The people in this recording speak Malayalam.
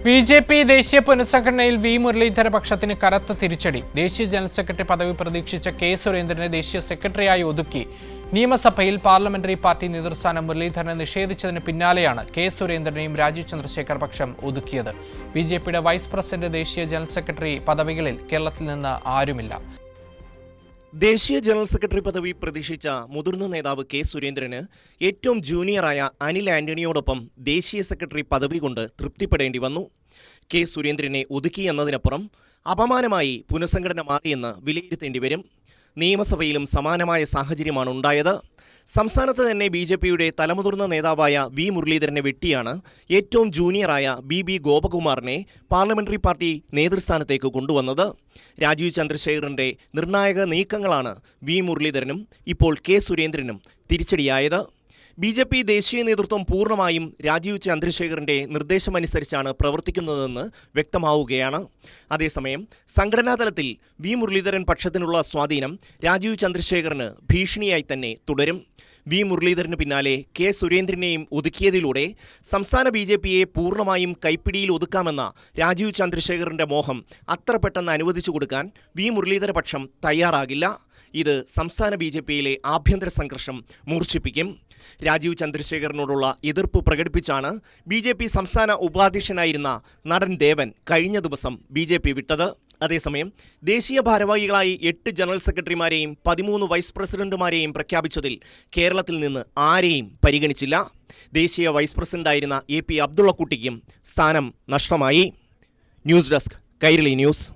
ബി.ജെ.പി. ദേശീയ പുനഃസംഘടനയിൽ വി. മുരളീധര പക്ഷത്തിന് കനത്ത തിരിച്ചടി. ദേശീയ ജനറൽ സെക്രട്ടറി പദവി പ്രതീക്ഷിച്ച കെ. സുരേന്ദ്രനെ ദേശീയ സെക്രട്ടറിയായി ഒതുക്കി. നിയമസഭയിൽ പാർലമെന്ററി പാർട്ടി നേതൃസ്ഥാനം മുരളീധരനെ നിഷേധിച്ചതിന് പിന്നാലെയാണ് കെ. സുരേന്ദ്രനെയും രാജീവ് ചന്ദ്രശേഖർ പക്ഷം ഒതുക്കിയത്. ബി.ജെ.പിയുടെ വൈസ് പ്രസിഡന്റ്, ദേശീയ ജനറൽ സെക്രട്ടറി പദവികളിൽ കേരളത്തിൽ നിന്ന് ആരുമില്ല. ദേശീയ ജനറൽ സെക്രട്ടറി പദവി പ്രതീക്ഷിച്ച മുതിർന്ന നേതാവ് കെ. സുരേന്ദ്രന് ഏറ്റവും ജൂനിയറായ അനിൽ ആന്റണിയോടൊപ്പം ദേശീയ സെക്രട്ടറി പദവി കൊണ്ട് തൃപ്തിപ്പെടേണ്ടി വന്നു. കെ. സുരേന്ദ്രനെ ഒതുക്കി എന്നതിനപ്പുറം അപമാനമായി പുനഃസംഘടന മാറിയെന്ന് വിലയിരുത്തേണ്ടി വരും. നിയമസഭയിലും സമാനമായ സാഹചര്യമാണ് ഉണ്ടായത്. സംസ്ഥാനത്ത് തന്നെ ബി.ജെ.പിയുടെ തലമുതിർന്ന നേതാവായ വി. മുരളീധരനെ വെട്ടിയാണ് ഏറ്റവും ജൂനിയറായ ബി. ഗോപകുമാറിനെ പാർലമെന്ററി പാർട്ടി നേതൃസ്ഥാനത്തേക്ക് കൊണ്ടുവന്നത്. രാജീവ് ചന്ദ്രശേഖറിന്റെ നിർണായക നീക്കങ്ങളാണ് വി. മുരളീധരനും ഇപ്പോൾ കെ. സുരേന്ദ്രനും തിരിച്ചടിയായത്. ബി.ജെ.പി. ദേശീയ നേതൃത്വം പൂർണ്ണമായും രാജീവ് ചന്ദ്രശേഖറിന്റെ നിർദ്ദേശമനുസരിച്ചാണ് പ്രവർത്തിക്കുന്നതെന്ന് വ്യക്തമാവുകയാണ്. അതേസമയം സംഘടനാ തലത്തിൽ വി. മുരളീധരൻ പക്ഷത്തിനുള്ള സ്വാധീനം രാജീവ് ചന്ദ്രശേഖറിന് ഭീഷണിയായി തന്നെ തുടരും. വി. മുരളീധരന് പിന്നാലെ കെ. സുരേന്ദ്രനെയും ഒതുക്കിയതിലൂടെ സംസ്ഥാന ബി.ജെ.പിയെ പൂർണ്ണമായും കൈപ്പിടിയിൽ ഒതുക്കാമെന്ന രാജീവ് ചന്ദ്രശേഖറിന്റെ മോഹം അത്ര പെട്ടെന്ന് അനുവദിച്ചു കൊടുക്കാൻ വി. മുരളീധര പക്ഷം തയ്യാറാകില്ല. ഇത് സംസ്ഥാന ബി.ജെ.പിയിലെ ആഭ്യന്തര സംഘർഷം മൂർച്ഛിപ്പിക്കും. രാജീവ് ചന്ദ്രശേഖറിനോടുള്ള എതിർപ്പ് പ്രകടിപ്പിച്ചാണ് ബി.ജെ.പി. സംസ്ഥാന ഉപാധ്യക്ഷനായിരുന്ന നടൻ ദേവൻ കഴിഞ്ഞ ദിവസം ബി.ജെ.പി. വിട്ടത്. അതേസമയം ദേശീയ ഭാരവാഹികളായി 8 ജനറൽ സെക്രട്ടറിമാരെയും 13 വൈസ് പ്രസിഡന്റുമാരെയും പ്രഖ്യാപിച്ചതിൽ കേരളത്തിൽ നിന്ന് ആരെയും പരിഗണിച്ചില്ല. ദേശീയ വൈസ് പ്രസിഡന്റായിരുന്ന എ. പി. അബ്ദുള്ളക്കുട്ടിക്കും സ്ഥാനം നഷ്ടമായി. News desk, Kairali news.